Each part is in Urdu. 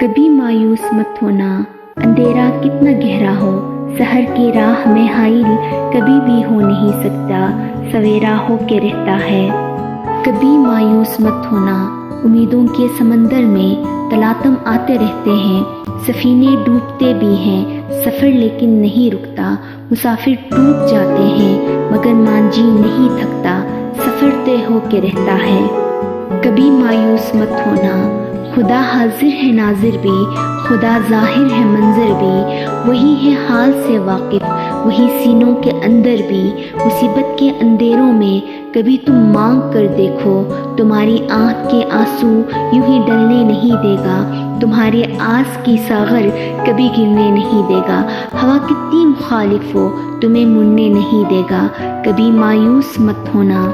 کبھی مایوس مت ہونا، اندھیرا کتنا گہرا ہو، سحر کی راہ میں حائل کبھی بھی ہو نہیں سکتا، سویرا ہو کے رہتا ہے۔ کبھی مایوس مت ہونا، امیدوں کے سمندر میں تلاطم آتے رہتے ہیں، سفینے ڈوبتے بھی ہیں، سفر لیکن نہیں رکتا، مسافر ٹوٹ جاتے ہیں مگر مانجھی نہیں تھکتا، سفر طے ہو کے رہتا ہے۔ کبھی مایوس مت ہونا، خدا حاضر ہے ناظر بھی، خدا ظاہر ہے منظر بھی، وہی ہے حال سے واقف، وہی سینوں کے اندر بھی، مصیبت کے اندھیروں میں کبھی تم مانگ کر دیکھو، تمہاری آنکھ کے آنسو یوں ہی ڈلنے نہیں دے گا، تمہارے آس کی ساغر کبھی گرنے نہیں دے گا، ہوا کتنی مخالف ہو تمہیں مڑنے نہیں دے گا۔ کبھی مایوس مت ہونا،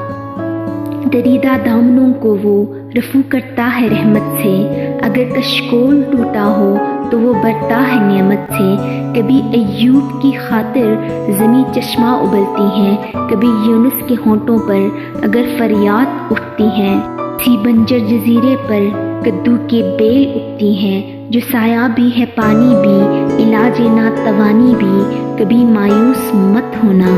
دریدہ دامنوں کو وہ رفو کرتا ہے رحمت سے، اگر کشکول ٹوٹا ہو تو وہ برتا ہے نعمت سے۔ کبھی ایوب کی خاطر زمیں چشمہ ابلتی ہے، کبھی یونس کے ہونٹوں پر اگر فریاد اٹھتی ہے، کسی بنجر جزیرے پر کدو کے بیل اگتی ہیں، جو سایہ بھی ہے پانی بھی، علاج ناتوانی بھی۔ کبھی مایوس مت ہونا،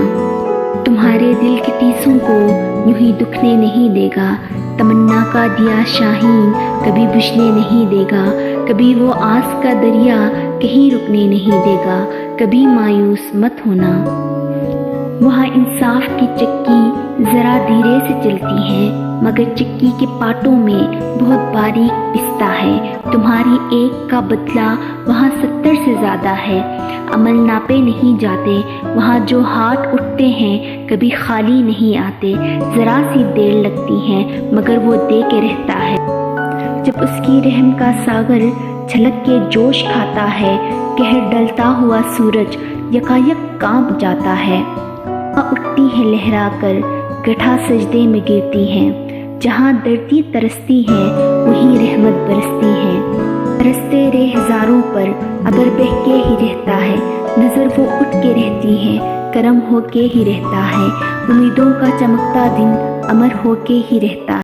تمہارے دل کے ٹیسوں کو یوں ہی دکھنے نہیں دے گا، تمنا کا دیا شاہین کبھی بجھنے نہیں دے گا، کبھی وہ آس کا دریا کہیں رکنے نہیں دے گا۔ کبھی مایوس مت ہونا، وہاں انصاف کی چکی ذرا دھیرے سے چلتی ہے مگر چکی کے پاٹوں میں بہت باریک پستا ہے، تمہاری ایک کا بدلہ وہاں 70 سے زیادہ ہے، عمل ناپے نہیں جاتے، وہاں جو ہاتھ اٹھتے ہیں کبھی خالی نہیں آتے، ذرا سی دیر لگتی ہے مگر وہ دے کے رہتا ہے۔ جب اس کی رحم کا ساغر چھلک کے جوش کھاتا ہے، قہر ڈلتا ہوا سورج یکایک کانپ جاتا ہے، اٹھتی ہے لہرا کر گٹھا سجدے میں گرتی ہے، جہاں دردی ترستی ہے وہیں رحمت برستی ہے، برستے رہ ہزاروں پر اگر بہہ کے ہی رہتا ہے، نظر وہ اٹھ کے رہتی ہے، کرم ہو کے ہی رہتا ہے، امیدوں کا چمکتا دن امر ہو کے ہی رہتا ہے۔